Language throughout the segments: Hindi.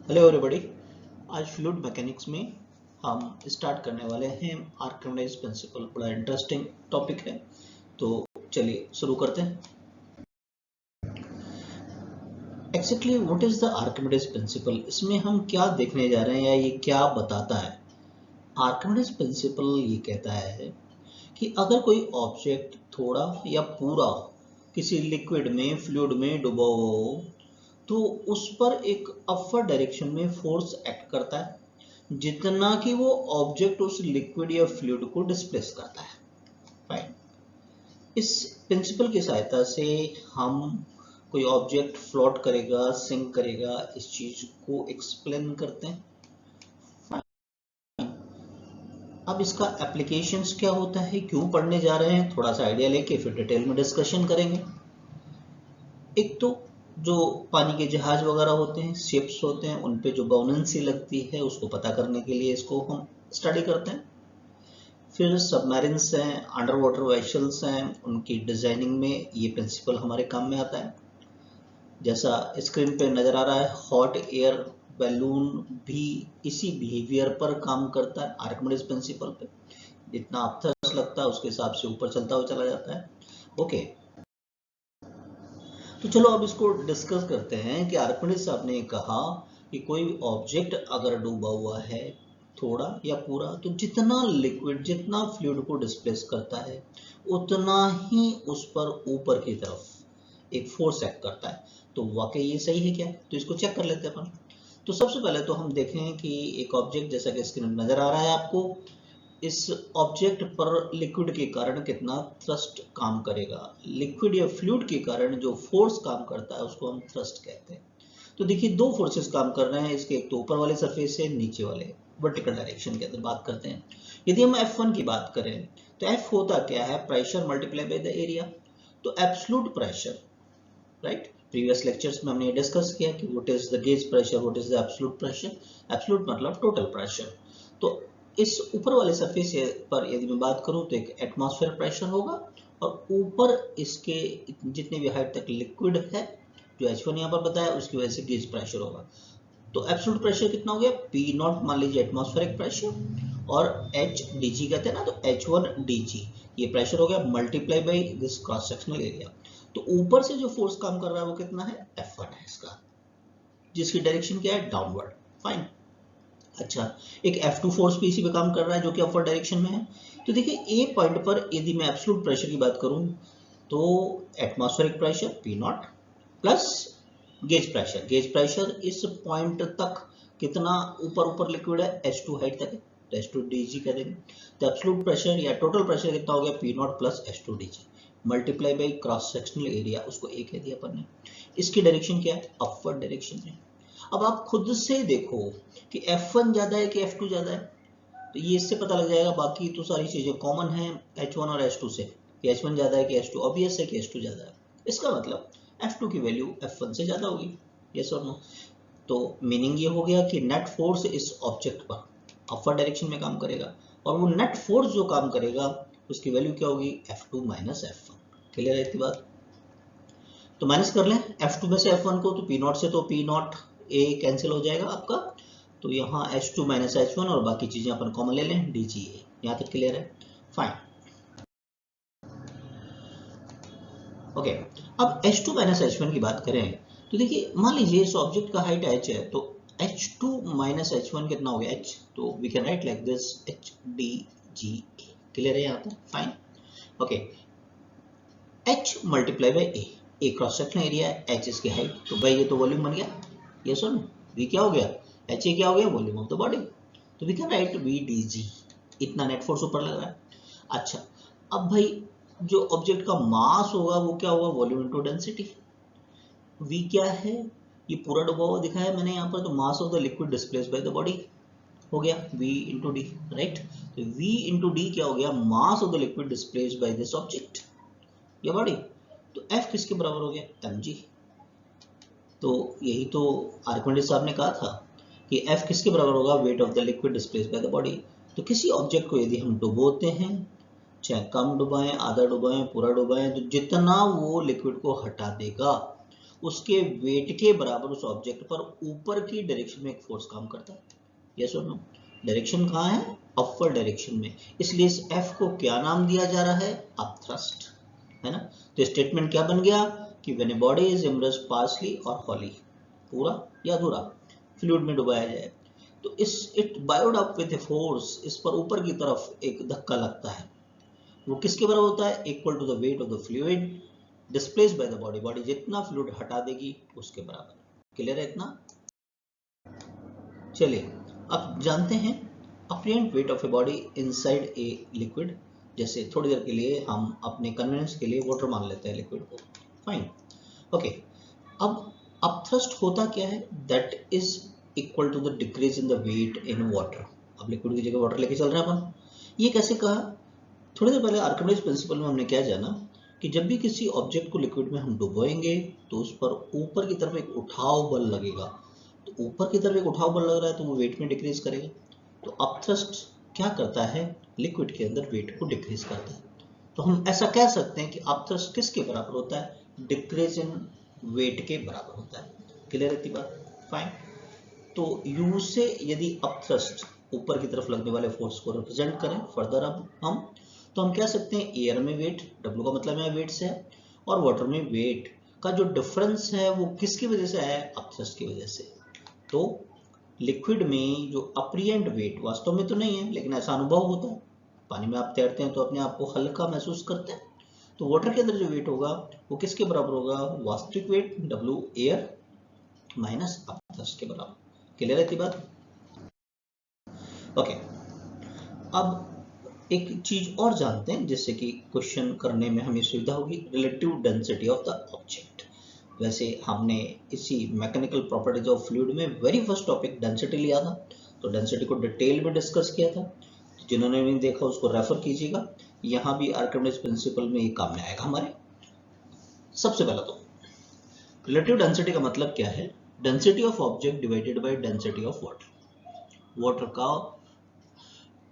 Hello everybody. आज फ्लूइड मैकेनिक्स में हम स्टार्ट करने वाले हैं आर्किमिडीज प्रिंसिपल। बड़ा इंटरेस्टिंग टॉपिक है, तो चलिए शुरू करते हैं। Exactly what is the Archimedes principal? इसमें हम क्या देखने जा रहे हैं या ये क्या बताता है? आर्किमिडीज प्रिंसिपल ये कहता है कि अगर कोई ऑब्जेक्ट थोड़ा या पूरा किसी लिक्विड में, फ्लूइड में डूबा हुआ हो, तो उस पर एक अपवर्ड डायरेक्शन में फोर्स एक्ट करता है जितना कि वो ऑब्जेक्ट उस लिक्विड या फ्लूइड को डिस्प्लेस करता है। फाइन। इस प्रिंसिपल की सहायता से हम कोई ऑब्जेक्ट फ्लोट करेगा, सिंक करेगा, इस चीज को एक्सप्लेन करते हैं। अब इसका एप्लीकेशंस क्या होता है, क्यों पढ़ने जा रहे हैं, थोड़ा सा आइडिया लेके फिर डिटेल में डिस्कशन करेंगे। एक तो जो पानी के जहाज वगैरह होते हैं, शिप्स होते हैं, उन पे जो बाउंसी लगती है उसको पता करने के लिए इसको हम स्टडी करते हैं। फिर सबमरीन्स हैं, अंडर वाटर वेसल्स हैं, उनकी डिजाइनिंग में ये प्रिंसिपल हमारे काम में आता है। जैसा स्क्रीन पे नजर आ रहा है, हॉट एयर बैलून भी इसी बिहेवियर पर काम करता है, आर्किमिडीज प्रिंसिपल पे। जितना आप थ्रस्ट लगता है उसके हिसाब से ऊपर चलता हुआ चला जाता है। ओके, तो चलो अब इसको डिस्कस करते हैं कि आर्किमिडीज साहब ने कहा कि कोई ऑब्जेक्ट अगर डूबा हुआ है थोड़ा या पूरा, तो जितना लिक्विड, जितना फ्लूइड को डिस्प्लेस करता है उतना ही उस पर ऊपर की तरफ एक फोर्स एक्ट करता है। तो वाकई ये सही है क्या? तो इसको चेक कर लेते हैं अपन। तो सबसे पहले तो हम देखें कि एक ऑब्जेक्ट, जैसा कि स्क्रीन में नजर आ रहा है आपको, इस ऑब्जेक्ट पर लिक्विड के कारण कितना थ्रस्ट काम करेगा। लिक्विड या फ्लूइड के कारण जो फोर्स काम करता है उसको हम थ्रस्ट कहते हैं। तो देखिए, दो फोर्सेस काम कर रहे हैं इसके, एक तो ऊपर वाले सरफेस से, नीचे वाले वर्टिकल डायरेक्शन के अंदर बात करते हैं। यदि हम F1 की बात करें तो F होता क्या है? Pressure multiply by the area. तो absolute pressure, right? Previous lectures में हमने डिस्कस किया कि what is the gauge pressure, what is the absolute pressure. Absolute मतलब टोटल प्रेशर। तो इस ऊपर वाले सरफेस पर यदि मैं बात करूं तो एक एटमॉस्फेयर प्रेशर होगा, और ऊपर इसके जितनी भी हाइट तक लिक्विड है, जो H1 यहाँ पर बताया, उसकी वजह से गेज प्रेशर होगा। तो एब्सोल्यूट प्रेशर कितना हो गया? P नॉट मान लीजिए एटमॉस्फेरिक प्रेशर, और H dg कहते हैं ना, तो H1 dg ये प्रेशर हो गया, multiply by this cross sectional area. तो ऊपर से जो फोर्स काम कर रहा है वो कितना है? F1 है इसका, जिसकी डायरेक्शन क्या है? डाउनवर्ड। फाइन। अच्छा, एक F2 फोर्स भी इसी पे काम कर रहा है जो कि अपवर्ड डायरेक्शन में है। तो देखिए, ए पॉइंट पर यदि मैं एब्सोल्यूट प्रेशर की बात करूं तो atmospheric pressure P not plus gauge pressure. Gauge pressure इस पॉइंट तक कितना ऊपर ऊपर लिक्विड है? H2 हाइट तक है, तो H2 dg कह देंगे। तो एब्सोल्यूट प्रेशर या टोटल प्रेशर कितना हो गया? P not plus H2 dg multiply by cross sectional area, उसको ए कह दिया अपन ने। इसकी डायरेक्शन क्या है? अपवर्ड डायरेक्शन में। अब आप खुद से देखो कि F1 ज्यादा है कि F2 ज्यादा है, तो ये इससे पता लग जाएगा। बाकी तो सारी चीजें कॉमन है H1 और H2 से, कि H1 ज्यादा है कि H2, ऑब्वियस है कि H2 ज्यादा है। इसका मतलब F2 की वैल्यू F1 से ज्यादा होगी। यस और नो? तो मीनिंग ये हो गया कि नेट फोर्स इस ऑब्जेक्ट पर अपवर्ड डायरेक्शन में काम करेगा, और वो नेट फोर्स जो काम करेगा उसकी वैल्यू क्या होगी? F2 minus F1। क्लियर है इतनी बात? तो माइनस कर लें F2 में से F1 को, तो P नॉट से तो P नॉट A कैंसिल हो जाएगा आपका, तो यहाँ H2 माइनस H1 और बाकी चीजें अपन कॉमन ले लें, dGA। यहाँ तक क्लियर है? फाइन। ओके, अब H2 माइनस H1 की बात करें तो देखिए, मान लीजिए इस ऑब्जेक्ट का हाइट h है, तो H2 माइनस H1 कितना हो गया? h, तो we can write like this h dGA। Clear है यहाँ तक? Fine. Okay, h multiply by a, a cross sectional area है, h इसकी हाइट, तो भाई ये तो वॉल्यूम बन गया। ये सुन, v क्या हो गया? h a क्या हो गया? Volume of the body. तो we can write v dg, इतना नेट फोर्स ऊपर लग रहा है। अच्छा, अब भाई जो ऑब्जेक्ट का मास होगा वो क्या होगा? Volume into density. v क्या है? ये पूरा डूबा हुआ दिखा है मैंने यहाँ पर, तो mass of the liquid displaced by the body हो गया v इंटू डी, राइट? तो v इंटू डी क्या हो गया? Mass of the liquid displaced by this object, ये बॉडी। तो F किसके बराबर हो गया? mg। तो यही तो आर्किमिडीज साहब ने कहा था कि F किसके बराबर होगा? Wait of the liquid displaced by the body. तो किसी ऑब्जेक्ट को यदि हम डुबोते हैं, चाहे कम डुबाएं, आधा डुबाएं, पूरा डुबाएं, तो जितना वो लिक्विड को हटा देगा उसके वेट के बराबर उस ऑब्जेक्ट पर ऊपर की डायरेक्शन में एक फोर्स काम करता है। यस और नो? डायरेक्शन कहाँ है? अपवर्ड डायरेक्शन में। इसलिए इस F को क्या नाम दिया जा रहा है? अपथ्रस्ट, है ना? तो स्टेटमेंट क्या बन गया कि when a body is immersed partially और होली, पूरा या अधूरा फ्लूइड में डुबाया जाए, तो it BYOD up with a force, इस पर ऊपर की तरफ एक धक्का लगता है। वो किसके बराबर होता है? Equal to the weight of the fluid displaced by the body. Body जितना फ्लूइड हटा देगी उसके बराबर। क्लियर है इतना? चलिए अब जानते हैं apparent weight of a body inside a liquid. जैसे थोड़ी देर के लिए हम अपने कन्वीनियंस के लिए वाटर मान लेते हैं लिक्विड को। Fine, okay. अब अपथ्रस्ट होता क्या है? That is equal to the decrease in the weight in water. अब लिक्विड की जगह वाटर लेके चल रहे हैं अपन। ये कैसे कहा? थोड़ी देर पहले आर्किमिडीज प्रिंसिपल में हमने क्या जाना कि जब भी किसी ऑब्जेक्ट को लिक्विड में हम डुबोएंगे तो उस पर ऊपर की तरफ एक उठाव बल लगेगा। तो ऊपर की तरफ एक उठाव बल लग रहा है तो वो वेट में डिक्रीज करेगा। तो अपथ्रस्ट क्या करता है? लिक्विड के अंदर वेट को डिक्रीज करता है। तो हम ऐसा कह सकते हैं कि अपथ्रस्ट किसके बराबर होता है? डिक्रीज इन वेट के बराबर होता है। क्लियर है बात? फाइन। तो U से यदि अपथ्रस्ट ऊपर की तरफ लगने वाले फोर्स को रिप्रेजेंट करें फर्दर अब हम, तो हम कह सकते हैं एयर में वेट, W का मतलब है वेट से है, और वाटर में वेट का जो डिफरेंस है वो किसकी वजह से है? अपथ्रस्ट की वजह से। तो लिक्विड में जो अपरिएंट वेट वास्तव में तो नहीं है, लेकिन ऐसा अनुभव होता है। पानी में आप तैरते हैं तो अपने आप को हल्का महसूस करते हैं। तो वाटर के अंदर जो वेट होगा वो किसके बराबर होगा? वास्तविक weight W air minus upthrust के बराबर। क्लियर है बात? ओके। अब एक चीज और जानते हैं जिससे कि क्वेश्चन करने में हमें सुविधा होगी, relative density of the object. वैसे हमने इसी मैकेनिकल प्रॉपर्टीज ऑफ फ्लूइड में वेरी फर्स्ट टॉपिक डेंसिटी लिया था, तो डेंसिटी को डिटेल में डिस्कस किया था। जिन्होंने नहीं देखा उसको रेफर कीजिएगा। यहाँ भी आर्किमिडीज प्रिंसिपल में ये काम में आएगा हमारे। सबसे पहला तो रिलेटिव डेंसिटी का मतलब क्या है? Density of object divided by density of water. Water का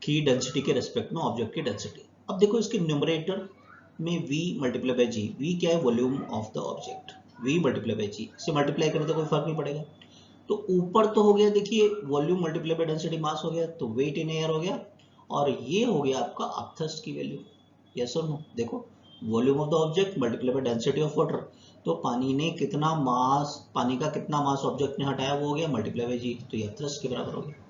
की डेंसिटी के रेस्पेक्ट में ऑब्जेक्ट की डेंसिटी। अब देखो इसके न्यूमरेटर में V multiply by G। V क्या है? Volume of the object. V multiply by G से मल्टीप्लाई करें तो कोई फर्क नहीं पड़ेगा। तो ऊपर तो हो गया, देखिए volume multiply by density mass हो गया, तो वेट इन एयर हो गया, और ये हो गया आपका अपथ्रस्ट की वैल्यू। यस और नो? देखो volume of the object multiply by density of water, तो पानी ने कितना मास, पानी का कितना मास ऑब्जेक्ट ने हटाया वो हो गया मल्टीप्लाई बाय G, तो ये अपथ्रस्ट के बराबर हो गया।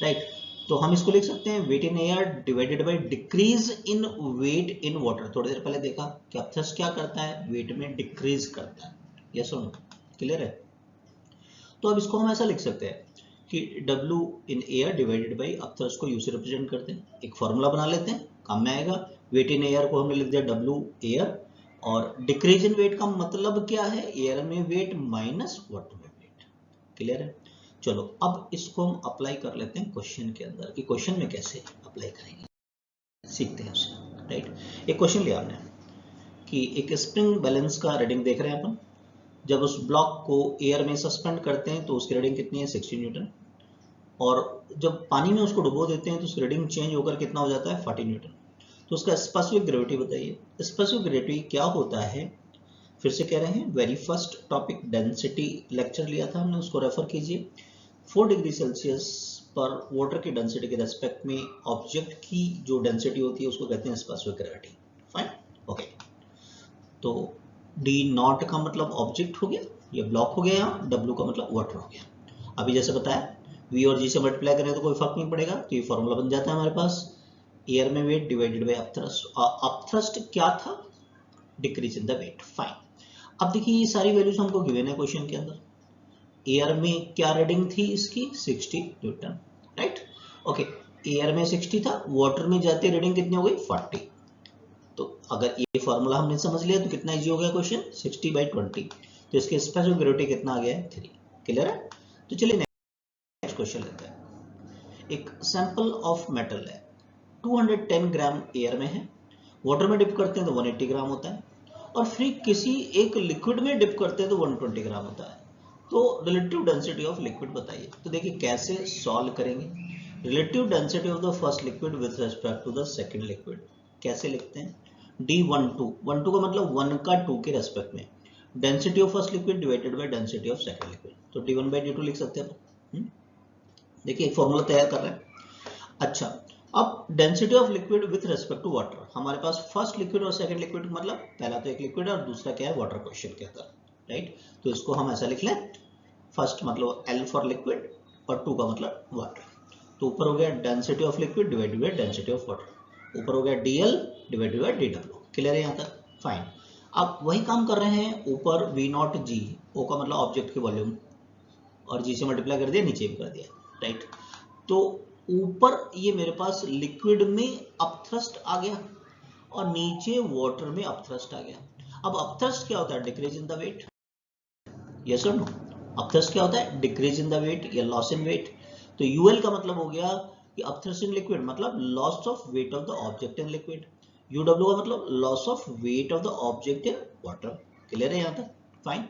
राइट? तो हम इसको लिख सकते हैं weight in air divided by decrease in weight in water. थोड़ी देर पहले देखा कि अपथ्रस्ट क्या करता है? वेट में डिक्रीज करता है। यस और नो? क्लियर है? तो अब इसको हम ऐसा लिख सकते हैं कि W in air divided by upthrust को U से रिप्रेजेंट करते हैं। एक फॉर्मूला बना लेते हैं, काम में आएगा। वेट इन एयर को हमने लिख दिया W एयर, और डिक्रीज इन वेट का मतलब क्या है? एयर में वेट माइनस वाटर में वेट। क्लियर है? चलो अब इसको हम अप्लाई कर लेते हैं क्वेश्चन के अंदर, कि क्वेश्चन में कैसे अप्लाई करेंगे, सीखते हैं उसे। राइट? एक क्वेश्चन लिया हमने कि एक स्प्रिंग बैलेंस का रीडिंग देख रहे हैं अपन। जब उस ब्लॉक को एयर में सस्पेंड करते हैं तो उसकी रीडिंग कितनी है? 60 न्यूटन। और जब पानी में उसको डुबो देते हैं तो उसकी रीडिंग चेंज होकर कितना हो जाता है? 40 न्यूटन। तो उसका स्पेसिफिक ग्रेविटी बताइए। स्पेसिफिक ग्रेविटी क्या होता है? फिर से कह रहे हैं, very first topic density lecture लिया था हमने, उसको रेफर कीजिए। 4 डिग्री सेल्सियस पर वाटर की डेंसिटी के रेस्पेक्ट में ऑब्जेक्ट की जो डेंसिटी होती है उसको कहते हैं स्पेसिफिक ग्रेविटी। Fine, okay. तो डी नॉट का मतलब ऑब्जेक्ट हो गया, ये ब्लॉक हो गया, यहाँ डब्ल्यू का मतलब वाटर हो गया। अभी जैसे बताया वी और जी से मल्टीप्लाई करें तो कोई फर्क नहीं पड़ेगा, तो ये फॉर्मूला बन जाता है हमारे पास, एयर में weight divided by upthrust. Upthrust क्या था? Decrease in the weight. Fine. अब देखिए ये सारी वैल्यूज हमको गिवन है क्वेश्चन के अंदर। एयर में क्या रीडिंग थी इसकी? 60 न्यूटन। राइट? ओके, एयर में 60 था, वाटर में जाते रीडिंग कितनी हो गई? 40। तो अगर ये फॉर्मूला हमने समझ लिया तो कितना इजी हो गया क्वेश्चन? 60/20। तो इसके स्पेसिफिक ग्रेविटी कितना आ गया है? 3। क्लियर है? तो चलिए नेक्स्ट क्वेश्चन लेते हैं। एक सैंपल ऑफ मेटल है, 210 ग्राम एयर में है, वाटर में डिप करते हैं तो 180 ग्राम होता है, और फिर किसी एक लिक्विड में डिप करते हैं तो 120 ग्राम होता है। तो रिलेटिव डेंसिटी ऑफ लिक्विड बताइए। तो देखिए कैसे सॉल्व करेंगे। Relative density of the first liquid with respect to the second liquid कैसे लिखते हैं? D12 का मतलब 1 का 2 के रेस्पेक्ट में, density of first liquid divided by density of second liquid, तो d1/d2 लिख सकते हैं। देखिए एक फॉर्मूला तैयार कर रहे हैं। अच्छा, अब density of liquid with respect to water, हमारे पास फर्स्ट लिक्विड और सेकंड लिक्विड मतलब पहला तो एक लिक्विड है और दूसरा क्या है, वाटर क्वेश्चन के अंदर, राइट। तो इसको हम ऐसा लिख लें, फर्स्ट मतलब L फॉर लिक्विड और 2 का मतलब वाटर। तो ऊपर हो गया density of liquid divided by density of water, ऊपर हो गया DL divided by DW। Clear है यहाँ तक? फाइन। अब वही काम कर रहे हैं, ऊपर V0 G, O का मतलब ऑब्जेक्ट की वॉल्यूम, और G से मल्टीप्लाई कर दिया, नीचे भी कर दिया, राइट। तो ऊपर ये मेरे पास लिक्विड में अपथ्रस्ट आ गया और नीचे वाटर में अपथ्रस्ट आ गया। अब अपथ्रस्ट क्या होता है, decrease in the weight, yes और नो? अपथ्रस्ट क्या होता है, डिक्रीज इन द वेट या लॉस इन वेट। तो यूएल का मतलब हो गया कि अपथ्रस्ट इन लिक्विड मतलब loss of weight of the object in liquid, UW का मतलब loss of weight of the object in water. Clear है यहाँ तक? फाइन।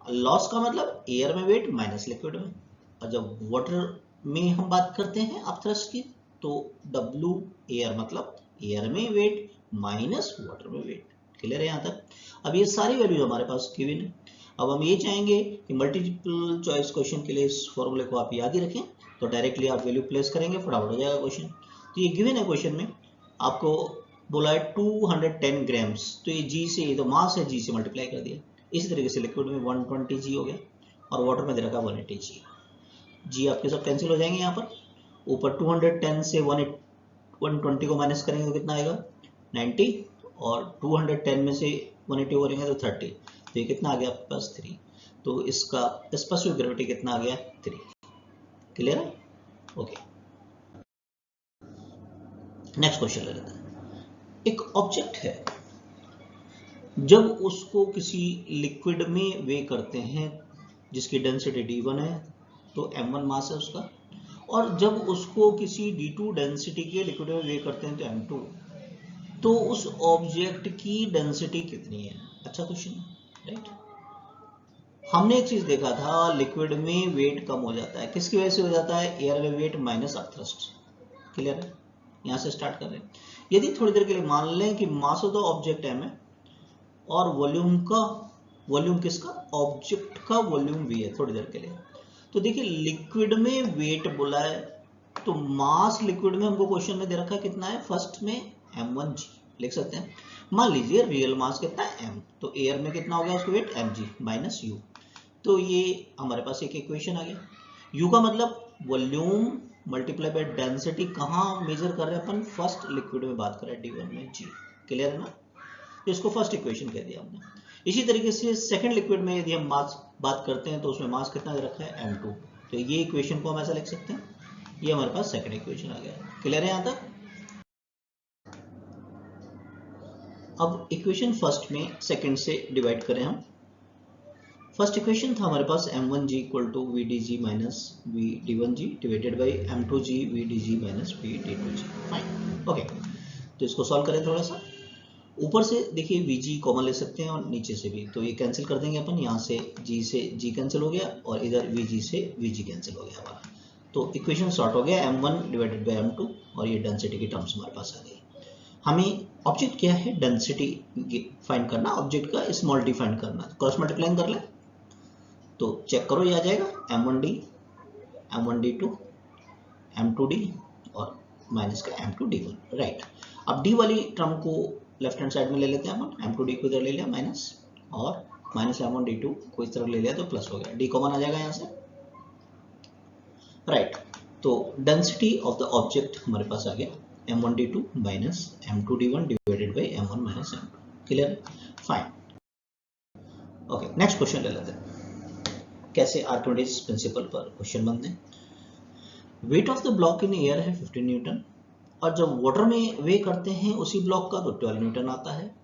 लॉस का मतलब एयर में वेट माइनस लिक्विड में, और जब वाटर में हम बात करते हैं अपथ्रस्ट की तो W एयर मतलब एयर में वेट माइनस वाटर में वेट। क्लियर है यहाँ तक? अब ये सारी वैल्यू हमारे पास गिवन है। अब हम ये चाहेंगे कि मल्टीपल चॉइस क्वेश्चन के लिए इस फॉर्मूले को आप याद ही रखें, तो डायरेक्टली आप वैल्यू प्लेस करेंगे, फटाफट हो जाएगा क्वेश्चन। तो ये गिवन है क्वेश्चन में, आपको बोला है 210 ग्राम्स, तो ये G से, ये तो मास है, G से मल्टीप्लाई कर दिया। इसी तरीके से लिक्विड में 120 G हो गया और वाटर में दे रखा 180 G। G आपके सब कैंसिल हो जाएंगे यहाँ पर। ऊपर 210 से 120 को माइनस करेंगे तो कितना आएगा, 90, और 210 में से 180 को करेंगे तो 30, तो ये कितना आ गया आपके पास 3। तो इसका स्पेसिफिक ग्रेविटी कितना आ गया, 3। क्लियर है? ओके, नेक्स्ट क्वेश्चन ले लेते हैं। एक ऑब्जेक्ट है, जब उसको किसी लिक्विड में वे करते हैं जिसकी डेंसिटी D1 है तो M1 मास है उसका, और जब उसको किसी D2 डेंसिटी के लिक्विड में वे करते हैं तो M2, तो उस ऑब्जेक्ट की डेंसिटी कितनी है? अच्छा क्वेश्चन है, राइट। हमने एक चीज देखा था, लिक्विड में वेट कम हो जाता है, किसकी वजह से हो जाता है, एयर में वेट माइनस अपथ्रस्ट। क्लियर है? यहां से स्टार्ट कर रहे हैं। यदि थोड़ी देर के लिए मान लें कि mass of the object M है और वॉल्यूम किसका, ऑब्जेक्ट का वॉल्यूम V है, थोड़ी देर के लिए, तो देखिए लिक्विड में वेट बोला है, तो मास लिक्विड में हमको क्वेश्चन में दे रखा है कितना है, फर्स्ट में M1G लिख सकते हैं। मान लीजिए रियल मास कितना है M, तो एयर में कितना हो गया उसका वेट Mg माइनस U, तो ये हमारे पास एक इक्वेशन आ गया। U का मतलब वॉल्यूम मल्टीप्लाई बाय डेंसिटी, कहाँ मेजर कर रहे हैं अपन, फर्स्ट लिक्विड में बात कर रहे हैं D1 में G। क्लियर है ना? तो इसको फर्स्ट इक्वेशन कह दिया हमने। इसी तरीके से सेकंड लिक्विड में यदि हम मास बात करते हैं तो उसमें मास कितना दे रखा है, M2, तो ये इक्वेशन को हम ऐसा लिख सकते हैं, ये हमारे पास सेकंड इक्वेशन आ गया। क्लियर है यहाँ तक? अब इक्वेशन फर्स्ट में सेकंड से डिवाइड करें हम। फर्स्ट इक्वेशन था हमारे पास M1G equal to VDG minus VD1G divided by M2G VDG minus VD2G। Fine, okay. तो इसको सॉल्व करें थोड़ा सा। ऊपर से देखिए Vg कॉमन ले सकते हैं और नीचे से भी, तो ये कैंसिल कर देंगे अपन, यहाँ से G कैंसिल हो गया और इधर Vg से Vg कैंसिल हो गया हमारा, तो इक्वेशन सॉर्ट हो गया, M1 डिवाइडेड बाई M2, और ये डेंसिटी की टर्म्स हमारे पास आ गई। हमें ऑब्जेक्ट क्या है, डेंसिटी फाइंड करना, ऑब्जेक्ट का स्मॉल डी फाइंड करना, क्रॉस मल्टीप्लाइंग कर ले तो चेक करो, ये आ जाएगा M1D, M1D2, M2D और माइनस का M2D1, राइट। अब D वाली टर्म को लेफ्ट हैंड साइड में ले लेते हैं अपन, M2D को इधर ले लिया माइनस, और माइनस M1D2 को इस तरफ ले लिया तो प्लस हो गया, D कॉमन आ जाएगा यहाँ से, राइट। तो डेंसिटी ऑफ द ऑब्जेक्ट हमारे पास आ गया M1D2 minus M2D1 divided by M1 minus M2। Clear? Fine, okay. Next question ले लेते हैं, कैसे आर्किमिडीज प्रिंसिपल पर क्वेश्चन बनते हैं। Wait of the block in air है 15 न्यूटन, और जब वाटर में वे करते हैं उसी ब्लॉक का तो 12 न्यूटन आता है,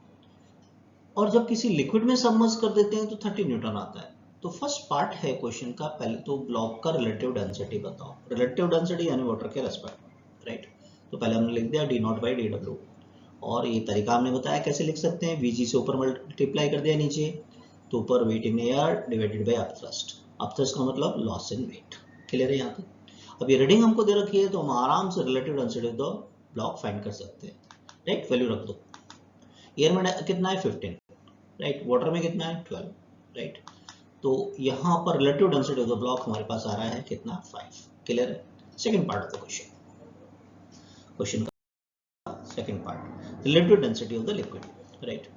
और जब किसी लिक्विड में सबमर्ज कर देते हैं तो 30 न्यूटन आता है। तो फर्स्ट पार्ट है क्वेश्चन का, पहले तो ब्लॉक का रिलेटिव डेंसिटी बताओ, रिलेटिव डेंसिटी यानी वाटर के रेस्पेक्ट, राइट। तो पहले हमने लिख दिया D0 बाई DW, और ये तरीका हमने बताया कैसे लिख सकते हैं, Vg से ऊपर मल्टीप्लाई कर दिया नीचे, तो ऊपर weight in air divided by upthrust, upthrust का मतलब लॉस इन वेट। क्लियर है यहाँ तक? अब ये रीडिंग हमको दे रखी है तो हम आराम से relative density of the block find कर सकते हैं, राइट। वैल्यू रख दो, एयर में कितना है 15, राइट, वाटर में कितना है 12, राइट। तो यहाँ पर relative density of the block हमारे पास आ रहा है कितना, 5। क्लियर है। Second part of the question का second part, relative density of the liquid, right.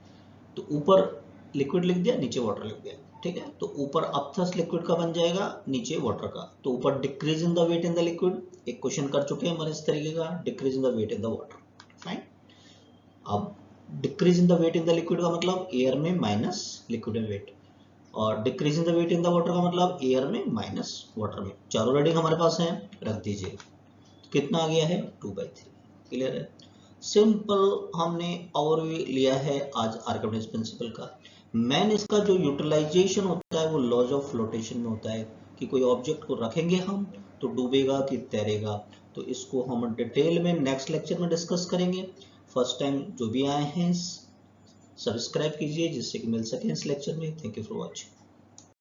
तो ऊपर लिक्विड लिख दिया, नीचे वाटर लिख दिया, ठीक है। तो ऊपर अपथस लिक्विड का बन जाएगा, नीचे वाटर का। तो ऊपर decrease in the weight in the liquid, एक क्वेश्चन कर चुके हैं हमारे इस तरीके का, decrease in the weight in the water, fine. अब decrease in the weight in the liquid का मतलब एयर में माइनस लिक्विड में वेट, और decrease in the weight in the water का मतलब एयर में माइनस वाटर में। चारों रेडिंग हमारे पास है, रख दीजिए। कितना आ गया है, 2/3। क्लियर है। सिंपल हमने और भी लिया है आज आर्किमिडीज प्रिंसिपल का। मेन इसका जो यूटिलाइजेशन होता है वो लॉज ऑफ फ्लोटेशन में होता है, कि कोई ऑब्जेक्ट को रखेंगे हम तो डूबेगा कि तैरेगा। तो इसको हम डिटेल में नेक्स्ट लेक्चर में डिस्कस करेंगे। फर्स्ट टाइम जो भी आए हैं सब्सक्राइब कीजिए जिससे कि मिल सके इस लेक्चर में। Thank you for watching.